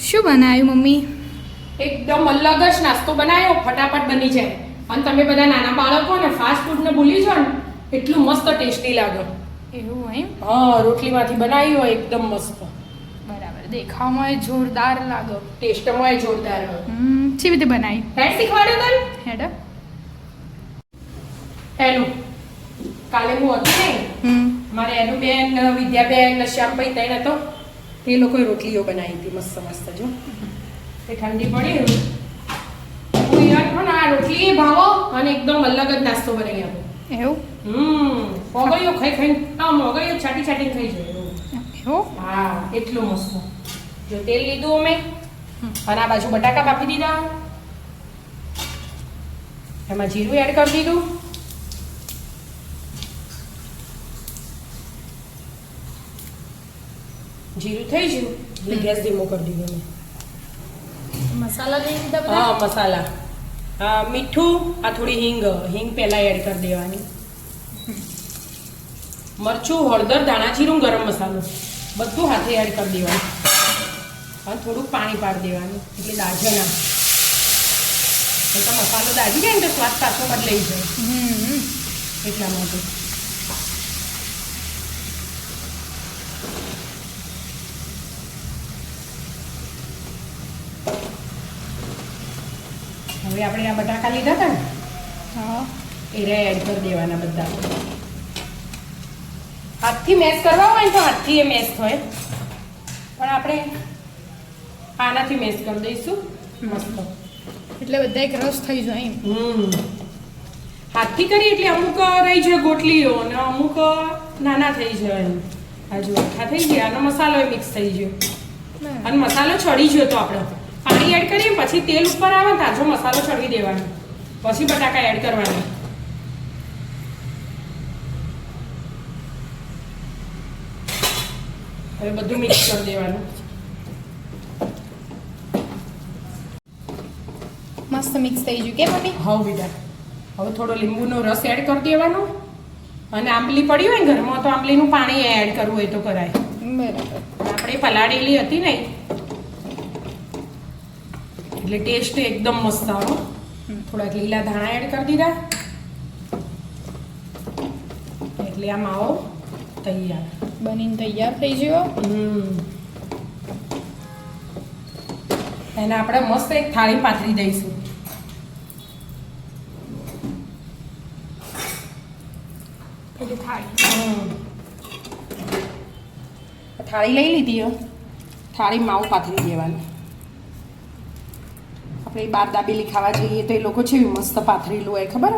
શું બનાવ્યું મમ્મી? એકદમ અલગ જ નાસ્તો બનાવ્યો, ફટાફટ બની જાય. અને તમે બધા નાના બાળકો ને ફાસ્ટ ફૂડ ને ભૂલી જાઓ ને એટલું મસ્ત ટેસ્ટી લાગે. એવું એમ? હા, રોટલીમાંથી બનાવી હોય એકદમ મસ્ત. બરાબર, દેખાવમાં જોરદાર લાગે, ટેસ્ટમાં જોરદાર હોય. કેવી રીતે બનાવી? હેડ શીખવાડ્યો તને? હેડ. એનું કાલે હું હતી ને મારે એનું બેન વિદ્યાબેન ને શ્યામભાઈ તૈન હતો તે લોકોએ રોટલીઓ બનાવી હતી મસ્ત મસ્ત. જો તે ઠંડી પડી હું યાર આ રોટલી ભાવો અને એકદમ અલગ જ નાસ્તો બનાવી આપો. એવું? મોગળીઓ ખાઈ ખાઈ આ મોગળીઓ છાટી છાટીને ખાઈ જાય એવું? હા, એટલું મસ્ત. જો તેલ લીધું અમે અને આ બાજુ બટાકા કાપી દીધા, એમાં જીરું એડ કરી દીધું, જીરું થઈ ગયું એટલે ગેસ ધીમો કરી દીધો મેં. મસાલા લઈ લીધા બધા? હા, મસાલા, હા, મીઠું, આ થોડી હિંગ પહેલા એડ કરી દેવાની, મરચું, હળદર, ધાણા જીરું, ગરમ મસાલો બધું હાથે એડ કરી દેવાનું અને થોડુંક પાણી પાડી દેવાનું એટલે દાજે ના. તો મસાલો દાજી જાય ને તો સ્વાદ પાછો બદલાઈ જાય એટલા માટે. હવે આપણે આ બટાકા લીધા હતા ને હા, એ એડ કરી દેવાના બધા. હાથથી મેશ કરવા હોય ને તો હાથથી એ મેશ થાય, પણ આપણે આનાથી મેશ કરી દઈશું મસ્ત. એટલે બધા એક રસ થઈ જાય એમ? હાથથી કરી એટલે અમુક રહી જાય ગોટલીઓ ને અમુક નાના થઈ જાય. આ જો આખા થઈ ગયા અને મસાલો મિક્સ થઈ ગયો અને મસાલો ચડી ગયો તો આપણે પાણી એડ કરીએ પછી તેલ ઉપર આવે તાજો મસાલો ચડવી દેવાનો પછી બટાકા એડ કરવાના. હવે બધું મિક્સ કરી દેવાનું. મસ્ત મિક્સ થઈ ગયું કે મમ્મી? હા બેટા, હવે થોડો લીંબુનો રસ એડ કરી દેવાનો અને આંબલી પડી હોય ને ઘરમાં તો આંબલીનું પાણી એડ કરવું હોય તો કરાય. બરાબર. આપણે પલાળેલી હતી ને એટલે ટેસ્ટ એકદમ મસ્ત આવે. થોડાક લીલા ધાણા એડ કરી દીધા એટલે આ માવો તૈયાર, બનીને તૈયાર થઈ ગયો. એને આપણે મસ્ત એક થાળી પાથરી દઈશું. થાળી લઈ લીધી, થાળી માવું પાથરી દેવાનું. આપણે બાર દાબેલી ખાવા જઈએ તો એ લોકો છે મસ્ત પાથરેલું હોય ખબર,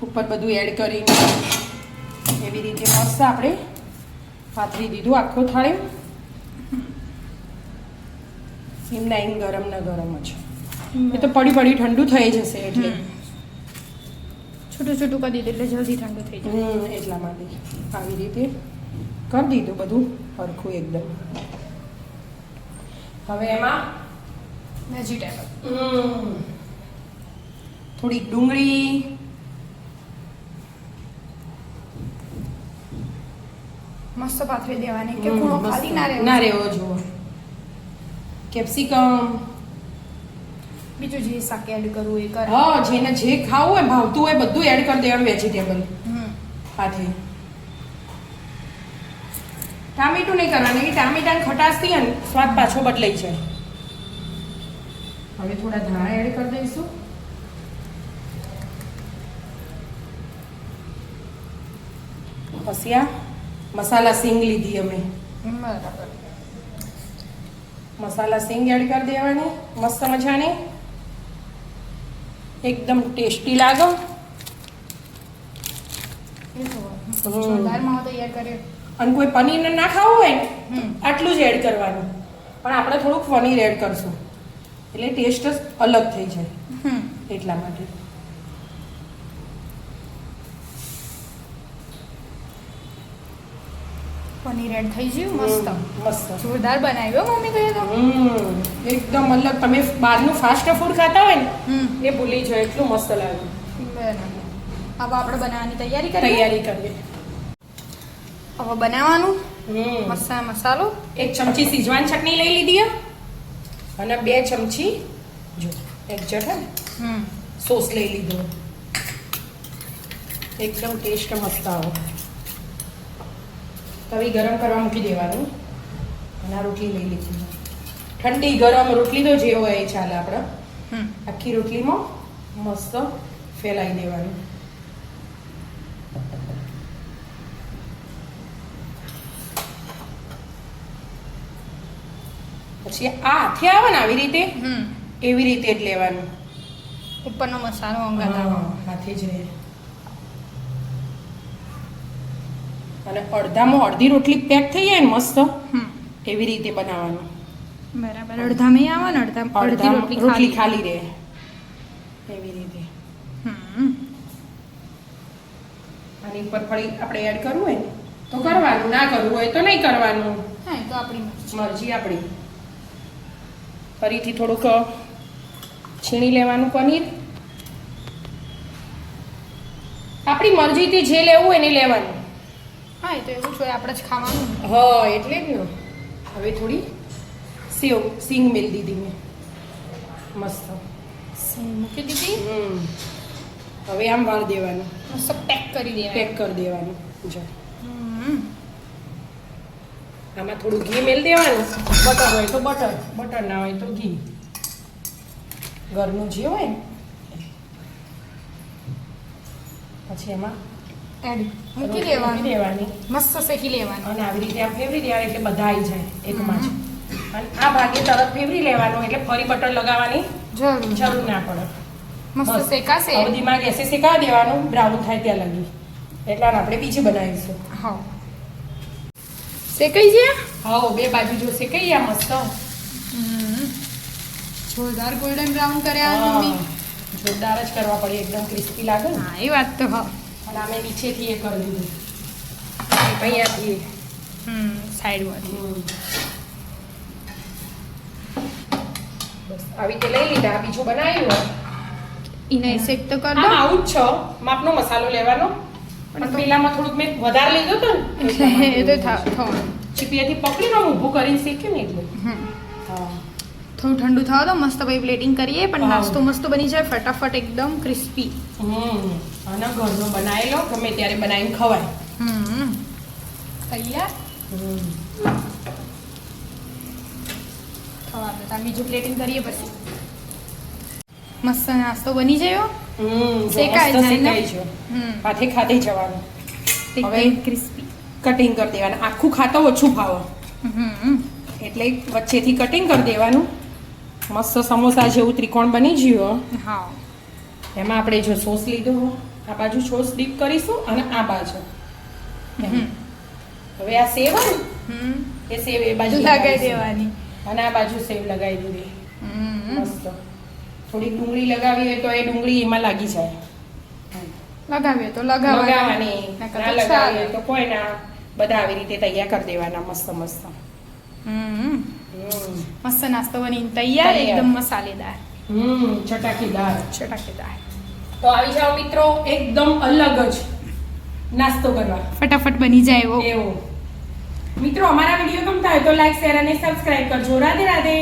ઉપર બધું એડ કરીને એવી રીતે મસ્ત આપણે પાથરી દીધું આખો થાળી. એમના એમ ગરમ ને ગરમ જ, એ તો પડી પડી ઠંડુ થઈ જશે એટલે છૂટું છૂટું કરી દીધું એટલે જલ્દી ઠંડુ થઈ જાય. એટલા માટે આવી રીતે કરી દીધું બધું સરખું એકદમ. હવે એમાં વેજીટેબલ, થોડી ડુંગળી, મસ્ત પાથરી દેવાની કે ખૂણો ખાલી ના રહેવો જુઓ, કેપ્સિકમ, બીજું જે શાક એડ કરવું એ કરે. હા, જેને જે ખાવું હોય ભાવતું હોય બધું એડ કરી દેવાનું વેજીટેબલ સાથે. ટામેટું નહીં કરવાનું કે ટામેટાની ખટાશથી ને સ્વાદ પાછો બદલાઈ જાય. હવે થોડા ધાણા એડ કરી દઈશું. પછી આ મસાલા સિંગ લીધી અમે, બરાબર. મસાલા સિંગ એડ કરી દેવાની મસ્ત મજાની, એકદમ ટેસ્ટી લાગે. જોરદાર માવો તૈયાર કર્યો. અને કોઈ પનીર ના ખાવું હોય ને આટલું જ એડ કરવાનું, પણ આપણે થોડુંક પનીર એડ કરશું એટલે ટેસ્ટ જ અલગ થઈ જાય એટલા માટે. પનીર એડ થઈ ગયું મસ્ત મસ્ત જોરદાર બનાવ્યો મમ્મી કહે તો. એકદમ અલગ. તમે બહારનું ફાસ્ટ ફૂડ ખાતા હોય ને એ ભૂલી જાય એટલું મસ્ત લાગે. બરાબર. હવે આપણે બનાવવાની તૈયારી કરીએ. હવે બનાવવાનું મસાલો. એક ચમચી સીજવાન ચટણી લઈ લીધી, અને 2 ચમચી જો એક્ઝેક્ટ હે ને સોસ લઈ લીધો. એકદમ ટેસ્ટ મસ્ત આવે. તવી ગરમ કરવા મૂકી દેવાનું અને આ રોટલી લઈ લીધી. ઠંડી ગરમ રોટલી તો જે હોય એ ચાલે આપણે. આખી રોટલીમાં મસ્ત ફેલાઈ દેવાનું. પછી આ હાથે આવે ને આવી રીતે એવી રીતે જ લેવાનું. ઉપરનો મસાલો અંગાત હાથે જ રહે. અને અડધામાં અડધી રોટલી પેક થઈ જાય ને મસ્ત એવી રીતે બનાવવાનું. બરાબર. અડધામાં આવે ને અડધી રોટલી ખાલી રહે એવી રીતે. આની ઉપર ફરી આપણે એડ કરવું હોય ને તો કરવાનું, ના કરવું હોય તો નહીં કરવાનું. હા, એ તો આપણી મરજી આપણી. ફરીથી થોડુંક છીણી લેવાનું પનીર. આપણી મરજીથી જે લેવું હોય એને લેવાનું. હા, એ તો એવું જ હોય, આપણે જ ખાવાનું. હા, એટલે જ ને. હવે થોડી સિંગ મેલ દીધી મેં મસ્ત. મૂકી દીધી. હવે આમ વાળ દેવાનું, મસ્ત પેક કરી દેવાનું. પેક કરી દેવાનું. જો આમાં થોડું ઘી મેલ દેવાનું. બટર હોય તો બટર, બટર ના હોય તો ઘી. ઘરનું જે હોય ને. પછી એમાં મૂકી દેવાની. મસ્ત શેકી લેવાનું અને આવી રીતે આમ ફેવરી દેવાની એટલે બધા આવી જાય એકમાં જ. અને આ ભાગે તરત ફેવરી લેવાનું એટલે ફરી બટર લગાવવાની જરૂર ના પડે. મસ્ત શેકાશે. હવે ધીમા ગેસે શેકાવા દેવાનું બ્રાઉન થાય ત્યાં લગી. એટલે આપણે બીજી બનાવીશું. હા, શેકાઈ ગયા. હા, 2 બાજુ જો શેકાઈ ગયા મસ્ત. જોરદાર ગોલ્ડન બ્રાઉન કર્યા મમ્મી. જોરદાર જ કરવા પડે, એકદમ ક્રિસ્પી લાગે ને. હા, એ વાત તો હા. અને અમે નીચેથી એ કરી દીધું, અહીંયાથી સાઈડમાંથી. બસ આવી રીતે લઈ લીધા. બીજું બનાવ્યું એને શેક તો કર દો. આવું જ છે. માપનો મસાલો લેવાનો. પણ પેલામાં થોડુંક મેં વધારે લીધો હતો ને એ તો થવાનું. ચીપિયાથી પકડીને ઊભું કરીને શેક્યું ને એટલે. હા, થોડું ઠંડુ થવા દો. મસ્ત ભાઈ પ્લેટિંગ કરીએ પણ નાસ્તો મસ્ત બની જાય ફટાફટ, એકદમ ક્રિસ્પી. અને ઘરનો બનાવેલો ગમે ત્યારે બનાવીને ખવાય. તૈયાર. થવા દો. બીજું પ્લેટિંગ કરીએ પછી. મસ્ત નાસ્તો બની ગયો. શેકાઈ જાય. હાથે ખાતે જવાનું. હવે ક્રિસ્પી કટિંગ કરી દેવાનું. આખું ખાતો ઓછું ભાવે એટલે વચ્ચેથી કટિંગ કરી દેવાનું. મસ્ત સમોસા જેવું ત્રિકોણ બની ગયું. હા, એમાં આપણે જો સોસ લીધો, આ બાજુ સોસ ડીપ કરીશું અને આ બાજુ હવે આ સેવ હોય ને એ સેવ એ બાજુ લગાવી દેવાની અને આ બાજુ સેવ લગાવી દીધી. મસ્ત. થોડી ડુંગળી લગાવી હોય તો એ ડુંગળી એમાં લાગી જાય. લગાવીએ તો લગાવવાની, ના લગાવીએ તો કોઈ ના. બધા આવી રીતે તૈયાર કરી દેવાના મસ્ત મસ્ત. મસ્ત નાસ્તો બની તૈયાર, એકદમ મસાલેદાર. ચટાકેદાર. તો આવી જાઓ મિત્રો, એકદમ અલગ જ નાસ્તો કરવા. ફટાફટ બની જાય એવો. મિત્રો અમારા વિડીયો ગમતા હોય તો લાઈક, શેર અને સબસ્ક્રાઇબ કરજો. રાધે રાધે.